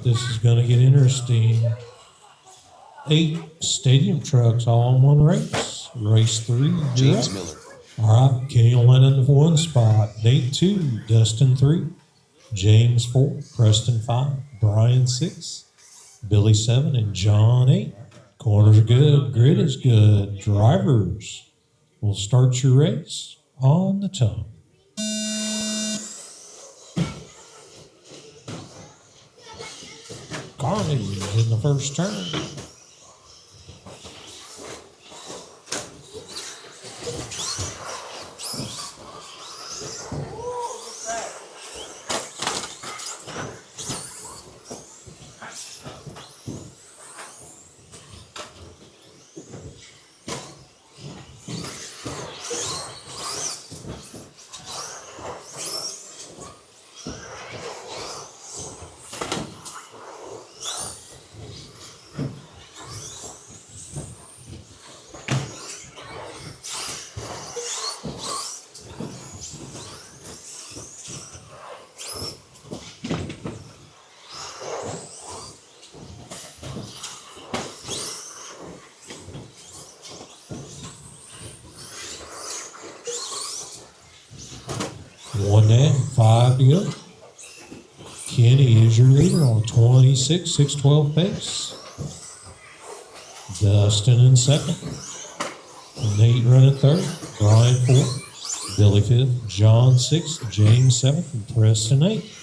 This is going to get interesting. 8 stadium trucks all in one race. Race 3, James Miller. All right, Kenny will end in the 1 spot. Nate 2, Dustin 3, James 4, Preston 5, Brian 6, Billy 7, and John 8. Corners are good. Grid is good. Drivers will start your race on the tongue. Carnage in the first turn. One down, 5 to go. Kenny is your leader on 26, 612 pace. Dustin in second. Nate running third. Brian fourth. Billy fifth. John sixth. James seventh. And Preston eighth.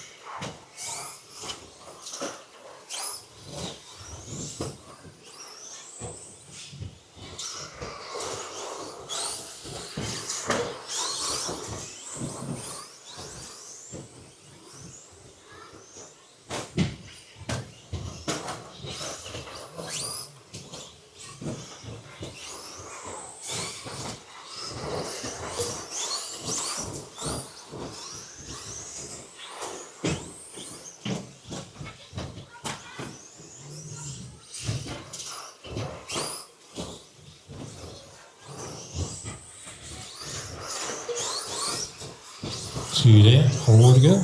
Two down, 4 to go.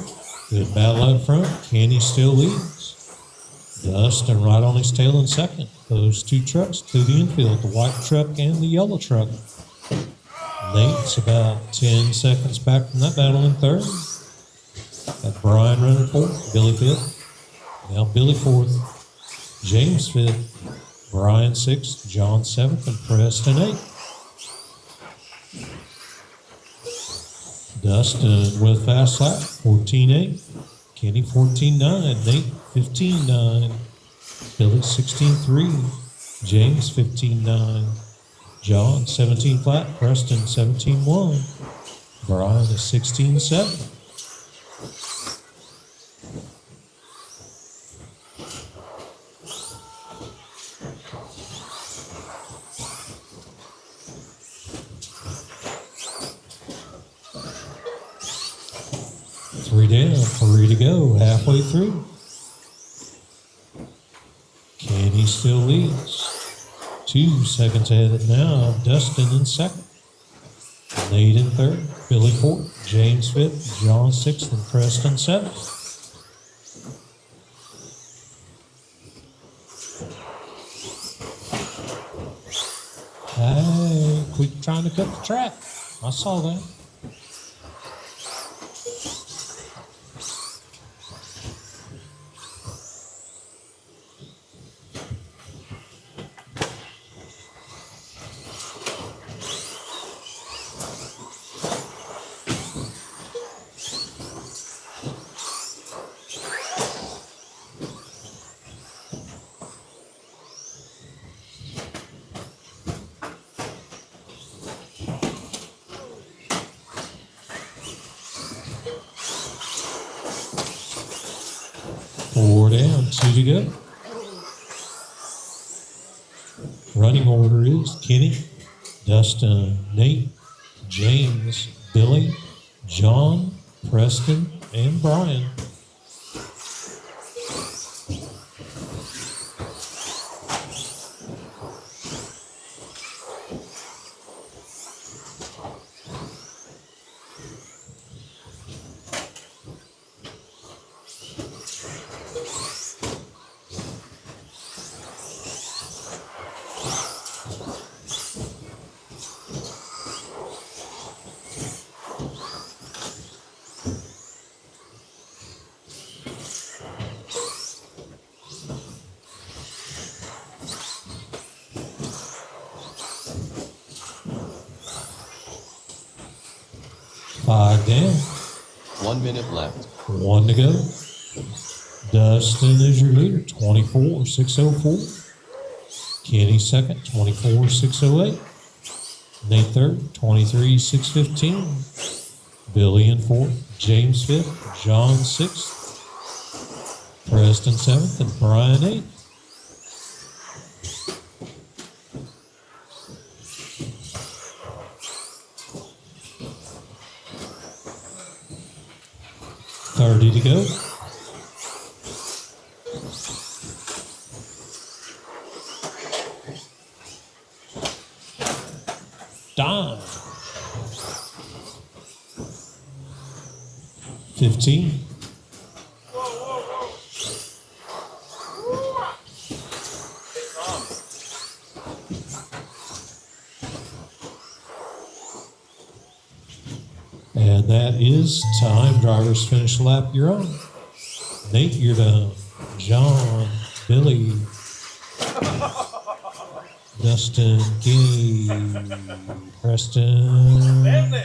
Good battle up front. Kenny still leads. Dustin right on his tail in second. Those 2 trucks to the infield, the white truck and the yellow truck. Nate's about 10 seconds back from that battle in third. Got Brian running fourth, Billy fifth. Now Billy fourth, James fifth, Brian sixth, John seventh, and Preston eighth. Dustin with fast lap, 14.8. Kenny 14.9. Nate 15.9. Billy 16.3. James 15.9. John 17 flat. Preston 17.1. Brian is 16.7. Three down, 3 to go, halfway through. Kenny still leads. 2 seconds ahead now. Dustin in second. Nate in third. Billy fourth. James fifth. John sixth. And Preston seventh. Hey, quit trying to cut the track. I saw that. Four down, 2 to go. Running order is Kenny, Dustin, Nate, James, Billy, John, Preston, and Brian. 5 down. 1 minute left. 1 to go. Dustin is your leader, 24,604. Kenny second, 24,608. Nate third, 23,615. Billy in fourth. James fifth. John sixth. Preston seventh, and Brian eighth. $30 to go. Dime. 15. And that is time. Drivers finish lap, you're on. Nate, you're done. John, Billy, Dustin, Kenny, Preston.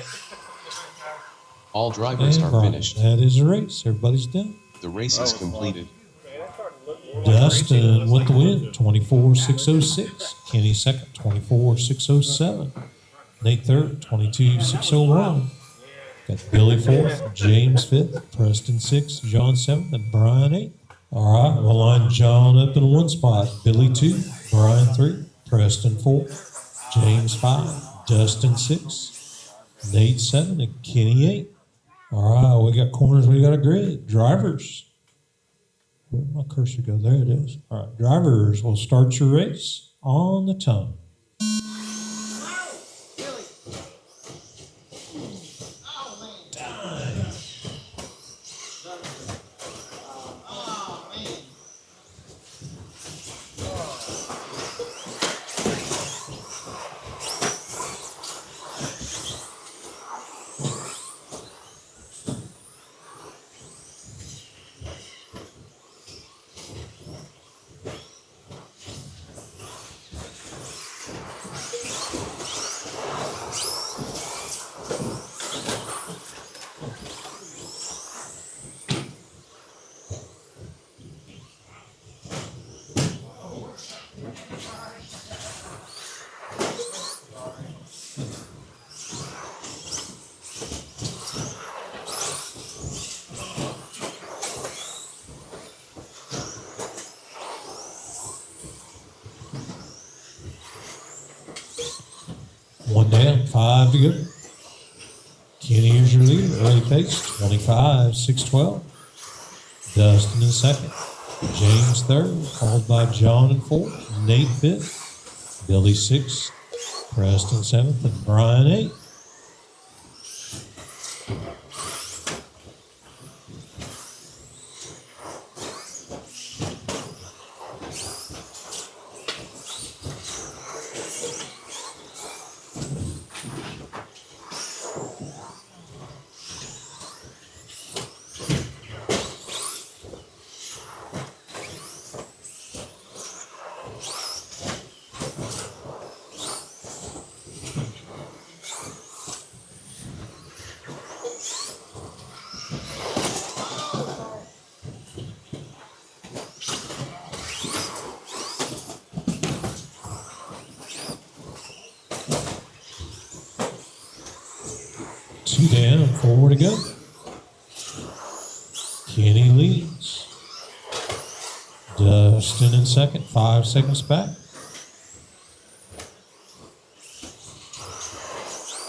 All drivers are finished. That is a race. Everybody's done. The race is completed. Dustin with the win, 24,606. Kenny second, 24,607. Nate third, 22,601. Got Billy fourth, James fifth, Preston sixth, John seventh, and Brian eighth. All right, we'll line John up in one spot. Billy 2, Brian 3, Preston 4, James 5, Dustin 6, Nate 7, and Kenny 8. All right, we got corners, we got a grid. Drivers. Where'd my cursor go? There it is. All right, drivers, will start your race on the tongue. One down, 5 to go. Kenny is your leader, early pace, 25,612. Dustin in second. James third, followed by John in fourth. Nate fifth. Billy sixth. Preston seventh, and Brian eighth. Two down, 4 to go. Kenny leads. Dustin in second, 5 seconds back.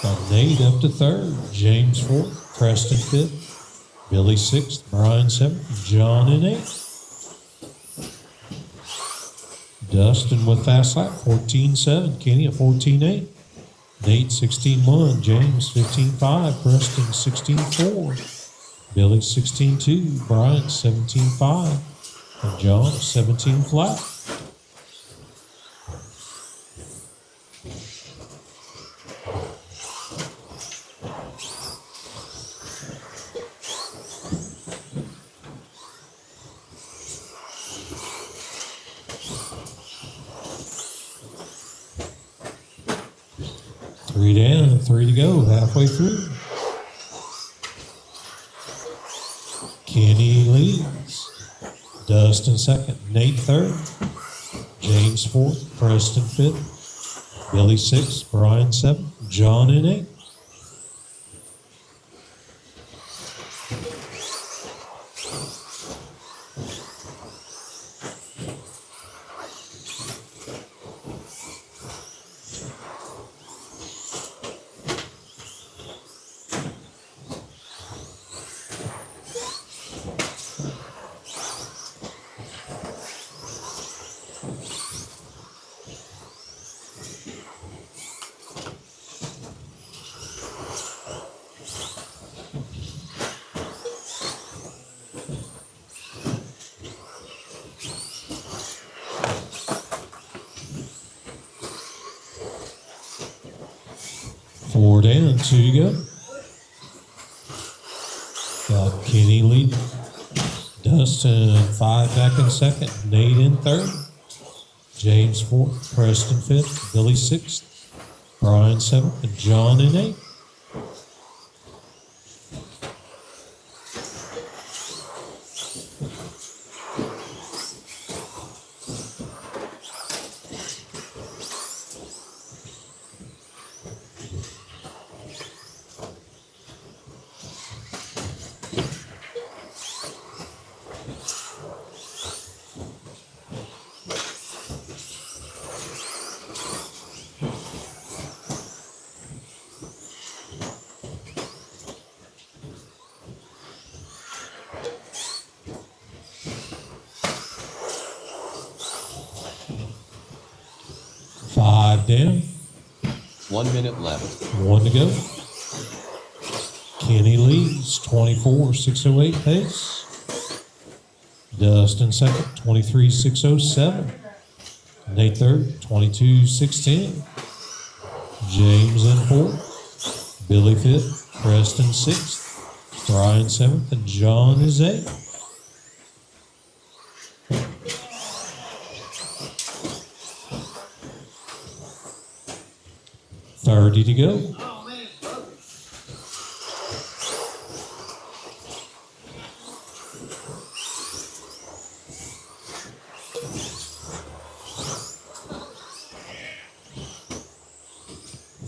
Got Nate up to third, James fourth, Preston fifth, Billy sixth, Brian seventh, John in eighth. Dustin with fast lap, 14.7, Kenny at 14.8. Nate 16.1, James 15.5, Preston 16.4, Billy 16.2, Brian 17.5, and John 17 flat. Three down, 3 to go, halfway through. Kenny leads. Dustin second. Nate third. James fourth. Preston fifth. Billy sixth. Brian seventh. John in eighth. Four down, two to go. Got Kenny leading. Dustin five back in second. Nate in third. James fourth. Preston fifth. Billy sixth. Brian seventh. And John in eighth. Five down. 1 minute left. One to go. Kenny leads 24.608 pace. Dustin second, 23.607. Nate third, 22.610. James in fourth. Billy fifth. Preston sixth. Brian seventh. And John is eighth. Thirty to go.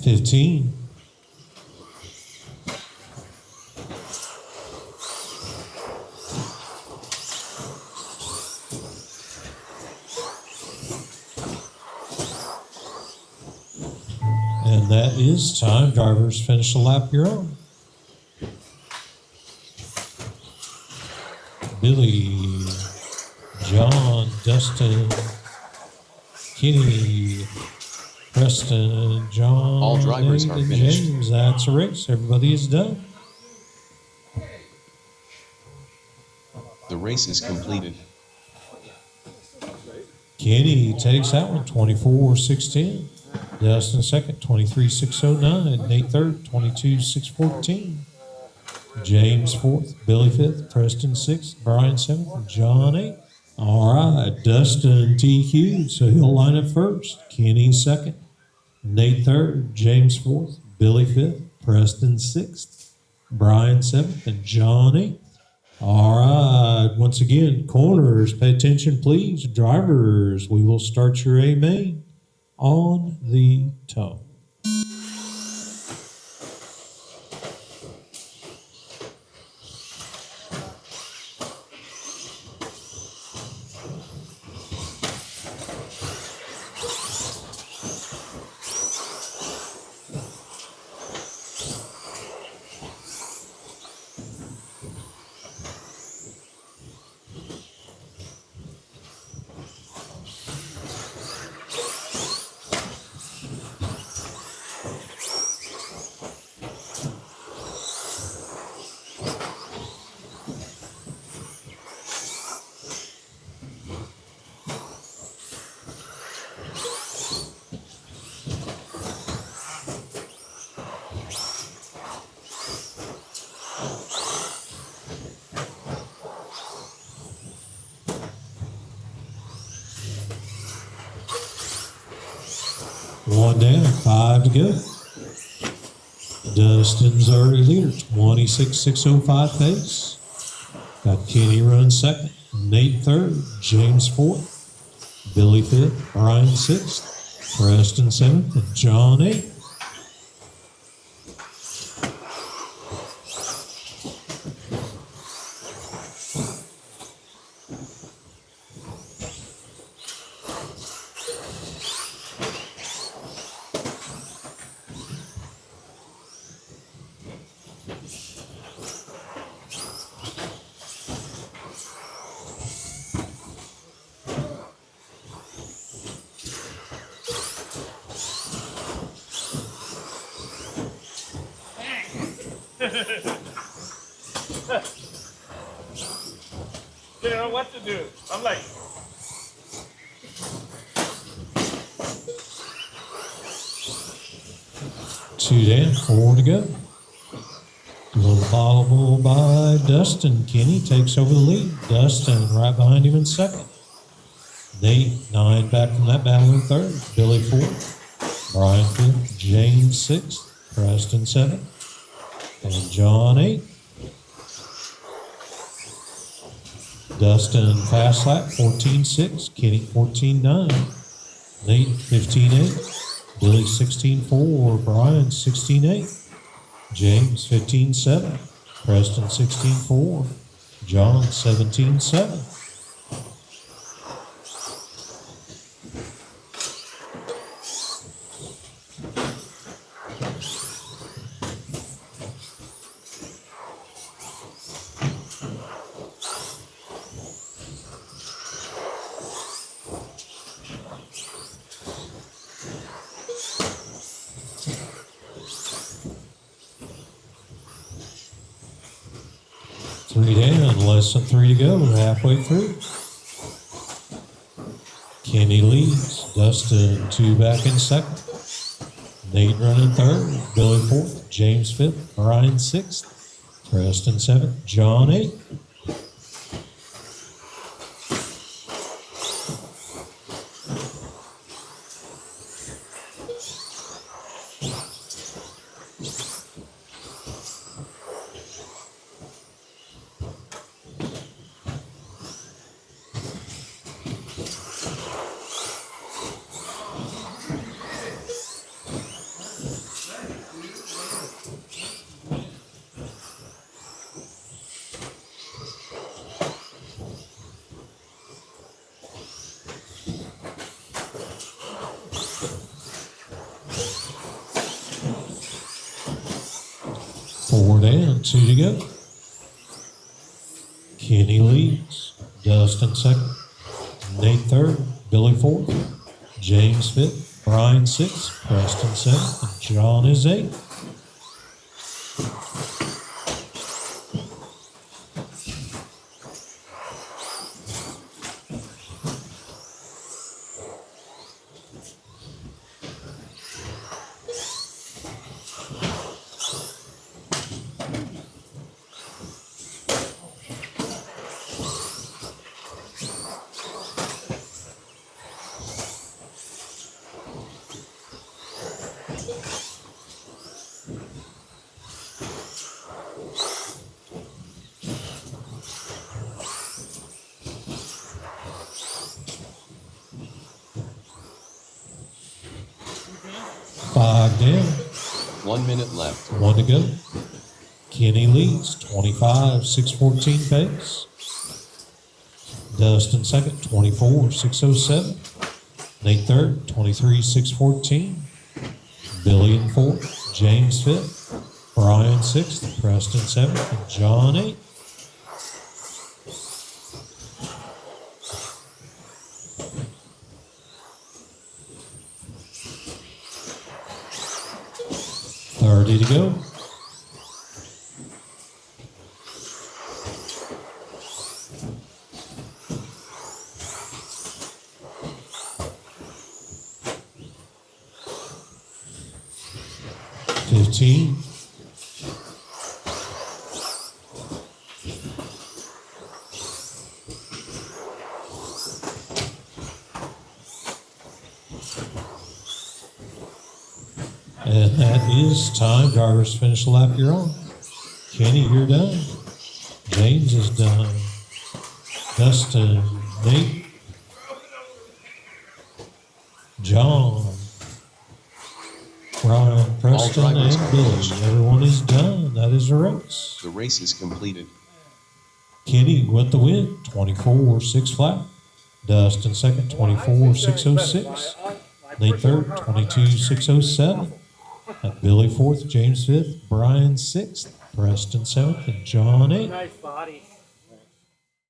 $15. And that is time. Drivers, finish the lap you're on. Billy, John, Dustin, Kenny, Preston, John, All drivers Nate, are and finished. James. That's a race. Everybody is done. The race is completed. Kenny takes that one, 24.610. Dustin second, 23.609. Nate third, 22.614. James fourth. Billy fifth. Preston sixth. Brian seventh. And John eighth. All right, Dustin TQ'd, so he'll line up first. Kenny second. Nate third. James fourth. Billy fifth. Preston sixth. Brian seventh. And John eighth. All right, once again, corners, pay attention, please. Drivers, we will start your A main on the toe. One down, five to go. Dustin's early leader, 26.605 pace. Got Kenny runs second. Nate third. James fourth. Billy fifth. Brian sixth. Preston seventh. And John eighth. Didn't know what to do. I'm like, Two down, 4 to go. Little bobble by Dustin. Kenny takes over the lead. Dustin right behind him in second. Nate 9 back from that battle in third. Billy 4th. Brian 5th. James 6th. Preston 7th. And John 8th. Dustin fast lap 14.6. Kenny 14.9. Nate 15.8. Billy 16.4. Brian 16.8. James 15.7. Preston 16.4. John 17.7. Three down, less than 3 to go, halfway through. Kenny leads, Dustin 2 back in second. Nate running third, Billy 4th, James 5th, Brian 6th, Preston 7th, John 8th. Four down, 2 to go. Kenny leads, Dustin second, Nate third, Billy 4th, James 5th, Brian 6th, Preston 7th, and John is 8th. Five down, 1 minute left. 1 to go. Kenny leads, 25.614 pace. Dustin second, 24.607. Nate third, 23.614. Billy in fourth, James fifth, Brian sixth, Preston seventh, and John eighth. Ready to go. $15. And that is time. Drivers finish the lap you're on. Kenny, you're done. James is done. Dustin, Nate, John, Brian, Preston, drivers and are Billy. finished. Everyone is done. That is a race. The race is completed. Kenny with the win, 24-6 flat. Dustin second, 24-606. Nate third, 22-607. And Billy fourth, James fifth, Brian sixth, Preston seventh, and John eighth. Nice body.